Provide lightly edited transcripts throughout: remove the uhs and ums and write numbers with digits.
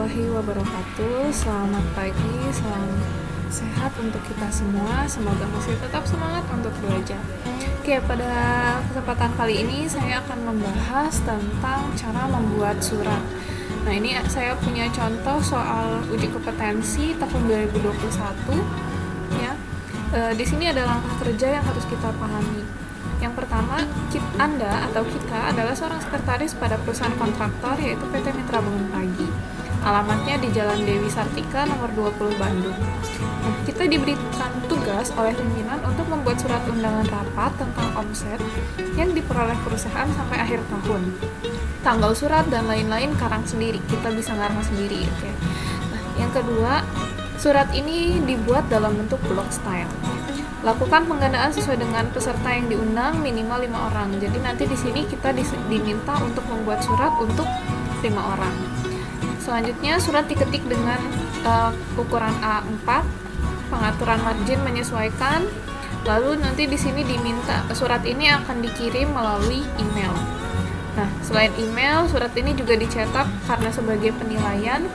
warahmatullahi wabarakatuh. Selamat pagi, salam sehat untuk kita semua. Semoga masih tetap semangat untuk belajar. Oke, pada kesempatan kali ini saya akan membahas tentang cara membuat surat. Nah, ini saya punya contoh soal uji kompetensi tahun 2021 ya. Di sini ada langkah kerja yang harus kita pahami. Yang pertama, Anda atau kita adalah seorang sekretaris pada perusahaan kontraktor yaitu PT Mitra Bangun Pagi. Alamatnya di Jalan Dewi Sartika nomor 20 Bandung. Nah, kita diberikan tugas oleh pimpinan untuk membuat surat undangan rapat tentang omset yang diperoleh perusahaan sampai akhir tahun. Tanggal surat dan lain-lain karang sendiri, kita bisa ngarang sendiri. Oke. Nah, yang kedua, surat ini dibuat dalam bentuk block style. Lakukan penggandaan sesuai dengan peserta yang diundang minimal 5 orang. Jadi nanti di sini kita diminta untuk membuat surat untuk 5 orang. Selanjutnya surat diketik dengan ukuran A4, pengaturan margin menyesuaikan. Lalu nanti di sini diminta surat ini akan dikirim melalui email. Nah, selain email, surat ini juga dicetak karena sebagai penilaian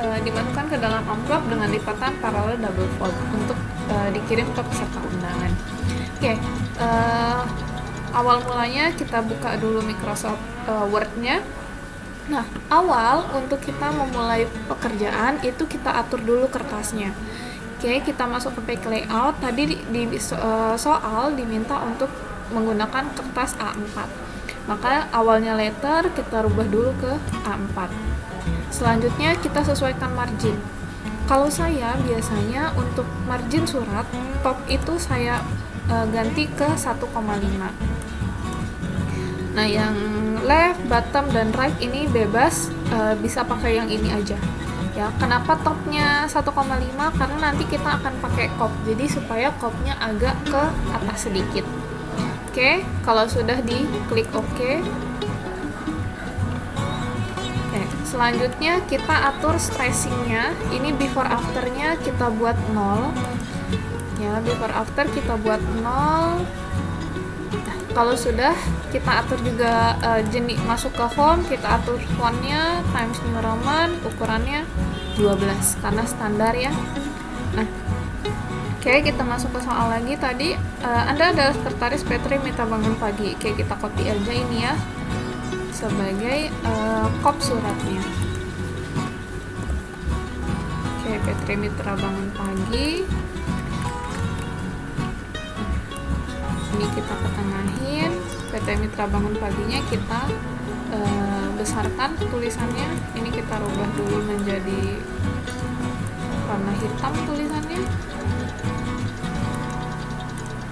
dimasukkan ke dalam amplop dengan lipatan paralel double fold untuk dikirim ke peserta undangan. Oke, awal mulanya kita buka dulu Microsoft Word-nya. Nah, awal untuk kita memulai pekerjaan itu kita atur dulu kertasnya. Oke, kita masuk ke page layout. Tadi soal diminta untuk menggunakan kertas A4. Maka awalnya letter kita rubah dulu ke A4. Selanjutnya kita sesuaikan margin. Kalau saya biasanya untuk margin surat top itu saya ganti ke 1,5. Nah, yang left, bottom, dan right ini bebas, bisa pakai yang ini aja. Ya, kenapa topnya 1,5? Karena nanti kita akan pakai kop. Jadi supaya kopnya agak ke atas sedikit. Oke, kalau sudah diklik OK. Selanjutnya kita atur spacingnya. Ini before afternya kita buat 0 ya, before after kita buat 0. Nah, kalau sudah kita atur juga jenis masuk ke font, kita atur fontnya Times New Roman, ukurannya 12 karena standar ya. Nah, oke, kita masuk ke soal lagi. Tadi Anda adalah sekretaris PT Mitra Bangun Pagi. Oke, kita copy aja ini ya sebagai kop suratnya. Oke, PT Mitra Bangun Pagi. Ini kita ketengahin. PT Mitra Bangun Paginya kita besarkan tulisannya. Ini kita rubah dulu menjadi warna hitam tulisannya.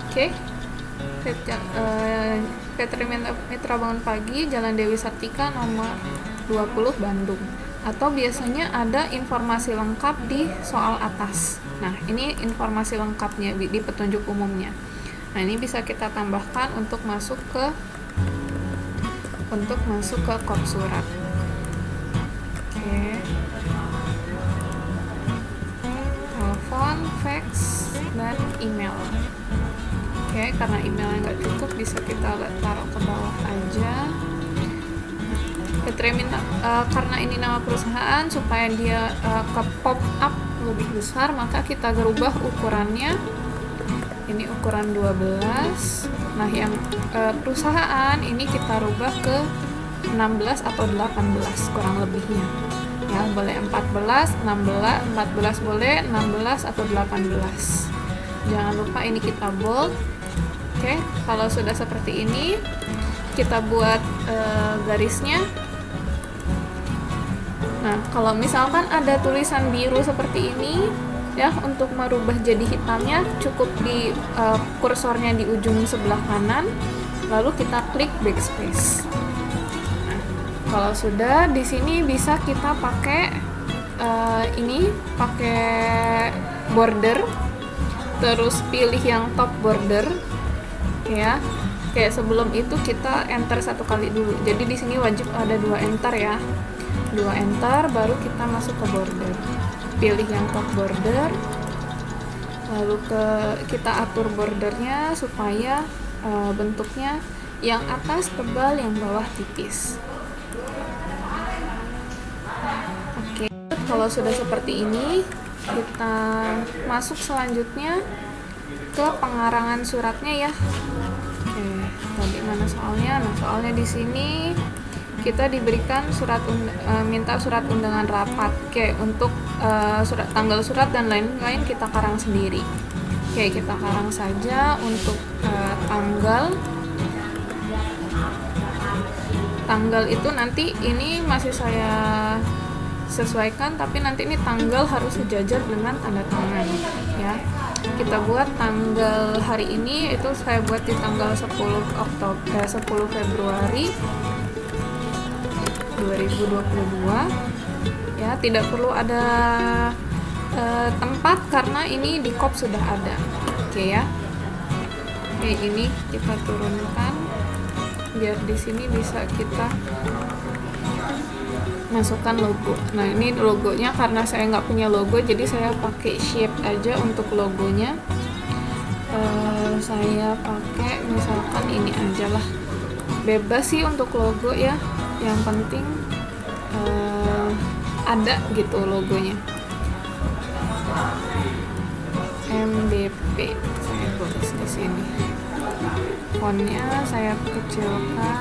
Oke. PT Mitra Bangun Pagi, Jalan Dewi Sartika nomor 20 Bandung. Atau biasanya ada informasi lengkap di soal atas. Nah, ini informasi lengkapnya di petunjuk umumnya. Nah, ini bisa kita tambahkan untuk masuk ke kop surat. Oke. Telepon, fax, dan email. Oke, karena emailnya nggak cukup bisa kita taruh ke bawah aja. Karena ini nama perusahaan, supaya dia ke pop up lebih besar, maka kita rubah ukurannya. Ini ukuran 12. Nah, yang perusahaan ini kita rubah ke 16 atau 18 kurang lebihnya. Ya, boleh 14, 16, 14 boleh, 16 atau 18. Jangan lupa ini kita bold. Oke, kalau sudah seperti ini, kita buat garisnya. Nah, kalau misalkan ada tulisan biru seperti ini, ya, untuk merubah jadi hitamnya cukup di kursornya di ujung sebelah kanan, lalu kita klik backspace. Nah, kalau sudah di sini bisa kita pakai pakai border, terus pilih yang top border. Ya, kayak sebelum itu kita enter 1 kali dulu. Jadi di sini wajib ada 2 enter ya. 2 enter baru kita masuk ke border. Pilih yang top border. Lalu kita atur bordernya supaya bentuknya yang atas tebal, yang bawah tipis. Oke, kalau sudah seperti ini, kita masuk selanjutnya ke pengarangan suratnya ya. Oke, tadi mana soalnya? Nah, soalnya di sini kita diberikan minta surat undangan rapat. Oke, untuk tanggal surat dan lain-lain kita karang sendiri. Oke, kita karang saja untuk tanggal itu nanti ini masih saya sesuaikan, tapi nanti ini tanggal harus sejajar dengan tanda tangan ya. Kita buat tanggal hari ini itu saya buat di tanggal 10 Februari 2022 ya. Tidak perlu ada tempat karena ini di kop sudah ada. Oke ya. Oke, ini kita turunkan biar di sini bisa kita masukkan logo. Nah, ini logonya karena saya nggak punya logo, jadi saya pakai shape aja untuk logonya. Saya pakai misalkan ini aja lah, bebas sih untuk logo ya, yang penting ada gitu logonya. MBP saya tulis di sini. Fontnya saya kecilkan.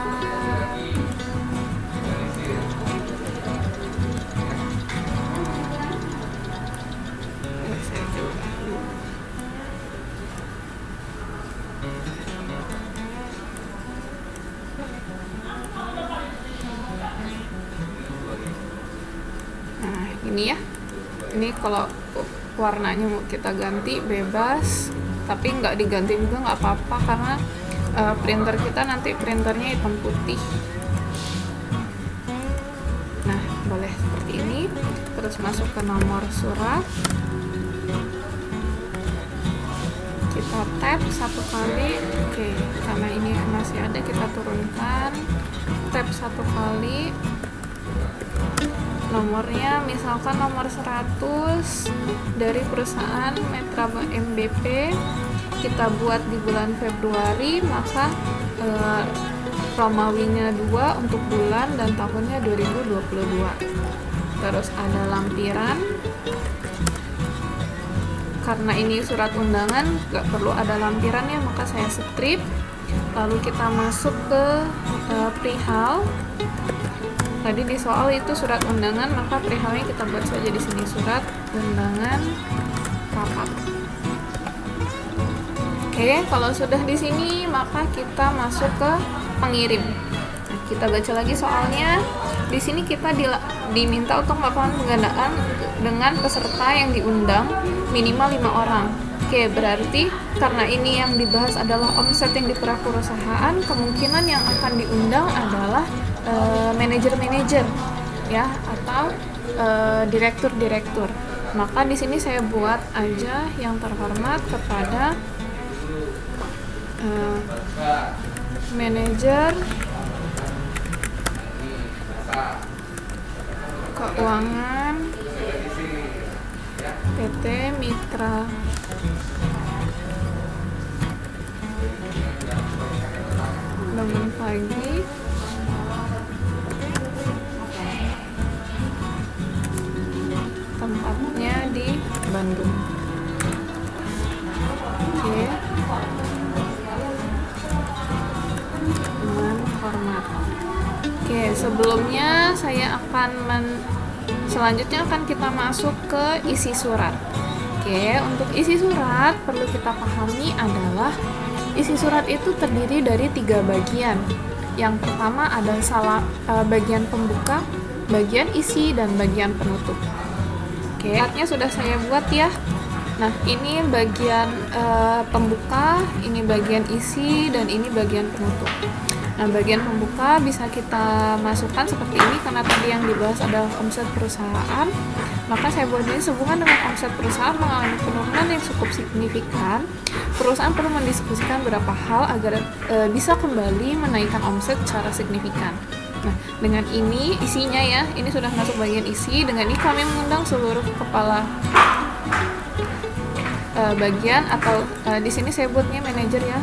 Nah, ini ya. Ini kalau warnanya mau kita ganti bebas, tapi nggak diganti juga nggak apa-apa karena printer kita nanti printernya hitam putih. Nah, boleh seperti ini. Terus masuk ke nomor surat, kita tap satu kali. Oke, karena ini masih ada, kita turunkan, tap satu kali. Nomornya misalkan nomor 100 dari perusahaan Metra MBP, kita buat di bulan Februari, maka Romawinya 2 untuk bulan dan tahunnya 2022. Terus ada lampiran, karena ini surat undangan gak perlu ada lampirannya, maka saya strip. Lalu kita masuk ke perihal. Tadi di soal itu surat undangan, maka perihalnya kita buat saja di sini, surat undangan rapat. Oke, kalau sudah di sini maka kita masuk ke pengirim. Nah, kita baca lagi soalnya. Di sini kita diminta untuk melakukan penggandaan dengan peserta yang diundang minimal 5 orang. Oke, berarti karena ini yang dibahas adalah omset yang diperoleh perusahaan, kemungkinan yang akan diundang adalah manajer-manajer ya, atau direktur-direktur. Maka di sini saya buat aja yang terhormat kepada manajer keuangan PT Mitra Bangun Pagi tempatnya di Bandung. Oke, dengan hormat. Oke, sebelumnya saya akan selanjutnya akan kita masuk ke isi surat. Oke, untuk isi surat perlu kita pahami adalah isi surat itu terdiri dari 3 bagian. Yang pertama ada bagian pembuka, bagian isi, dan bagian penutup. Oke, suratnya sudah saya buat ya. Nah, ini bagian pembuka, ini bagian isi, dan ini bagian penutup. Nah, bagian pembuka bisa kita masukkan seperti ini karena tadi yang dibahas adalah omset perusahaan. Maka saya buat ini sehubungan dengan omset perusahaan mengalami penurunan yang cukup signifikan. Perusahaan perlu mendiskusikan beberapa hal agar bisa kembali menaikkan omset secara signifikan. Nah, dengan ini isinya ya, ini sudah masuk bagian isi. Dengan ini kami mengundang seluruh kepala bagian atau di sini saya buatnya manajer ya,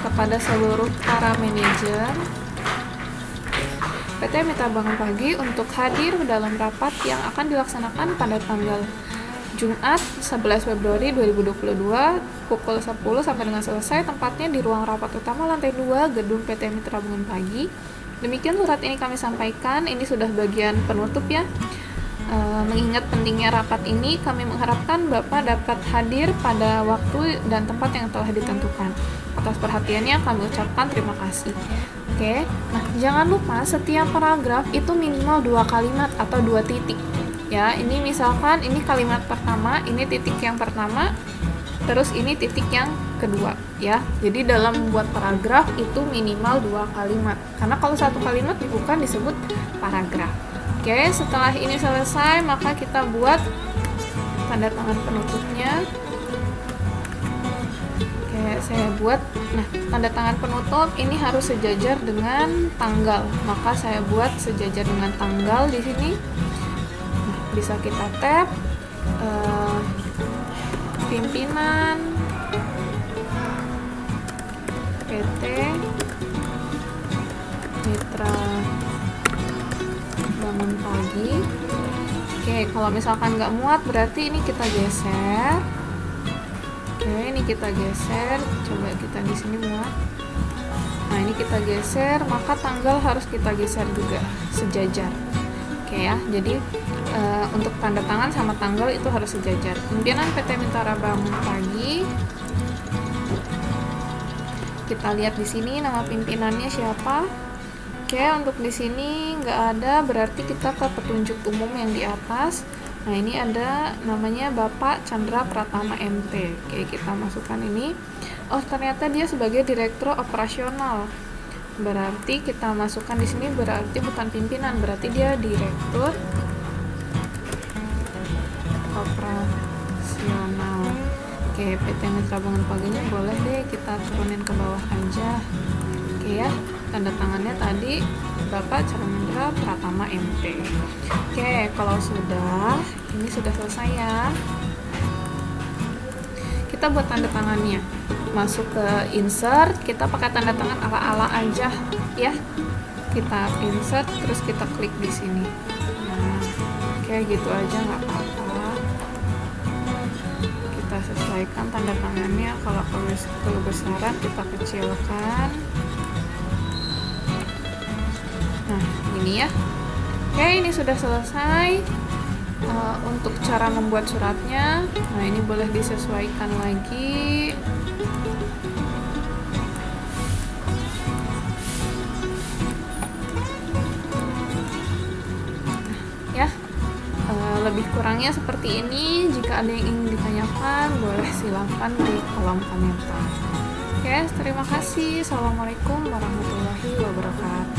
kepada seluruh para manajer PT Mitra Bangun Pagi untuk hadir dalam rapat yang akan dilaksanakan pada tanggal Jumat 11 Februari 2022 pukul 10 sampai dengan selesai, tempatnya di ruang rapat utama lantai 2 gedung PT Mitra Bangun Pagi. Demikian surat ini kami sampaikan, ini sudah bagian penutup ya. Mengingat pentingnya rapat ini, kami mengharapkan Bapak dapat hadir pada waktu dan tempat yang telah ditentukan. Atas perhatiannya kami ucapkan terima kasih. Oke, nah jangan lupa setiap paragraf itu minimal 2 kalimat atau 2 titik. Ya, ini misalkan ini kalimat pertama, ini titik yang pertama, terus ini titik yang kedua ya. Jadi dalam membuat paragraf itu minimal 2 kalimat. Karena kalau 1 kalimat bukan disebut paragraf. Oke, setelah ini selesai, maka kita buat tanda tangan penutupnya. Oke, saya buat. Nah, tanda tangan penutup ini harus sejajar dengan tanggal. Maka saya buat sejajar dengan tanggal di sini. Nah, bisa kita tab pimpinan PT Mitra Bangun Pagi. Oke, kalau misalkan nggak muat berarti ini kita geser. Oke, ini kita geser. Coba kita di sini muat. Nah, ini kita geser, maka tanggal harus kita geser juga sejajar. Oke ya, jadi untuk tanda tangan sama tanggal itu harus sejajar. Pimpinan PT Mitra Bangun Pagi. Kita lihat di sini nama pimpinannya siapa. Oke, untuk di sini nggak ada, berarti kita ke petunjuk umum yang di atas. Nah, ini ada namanya Bapak Chandra Pratama MT. Oke, kita masukkan ini. Oh, ternyata dia sebagai direktur operasional. Berarti kita masukkan di sini berarti bukan pimpinan, berarti dia direktur operasional. Oke, PT Mitra Bangun Paginya boleh deh kita turunin ke bawah aja. Oke ya, tanda tangannya tadi Bapak Chandra Pratama MT. Oke, kalau sudah, ini sudah selesai ya. Kita buat tanda tangannya. Masuk ke insert, kita pakai tanda tangan ala-ala aja ya. Kita insert, terus kita klik di sini. Nah, kayak gitu aja nggak apa-apa. Kita sesuaikan tanda tangannya. Kalau kebesaran kita kecilkan. Nah, ini ya. Oke, ini sudah selesai. Untuk cara membuat suratnya, nah ini boleh disesuaikan lagi. Ya, lebih kurangnya seperti ini. Jika ada yang ingin ditanyakan, boleh silakan di kolom komentar. Oke, terima kasih. Assalamualaikum warahmatullahi wabarakatuh.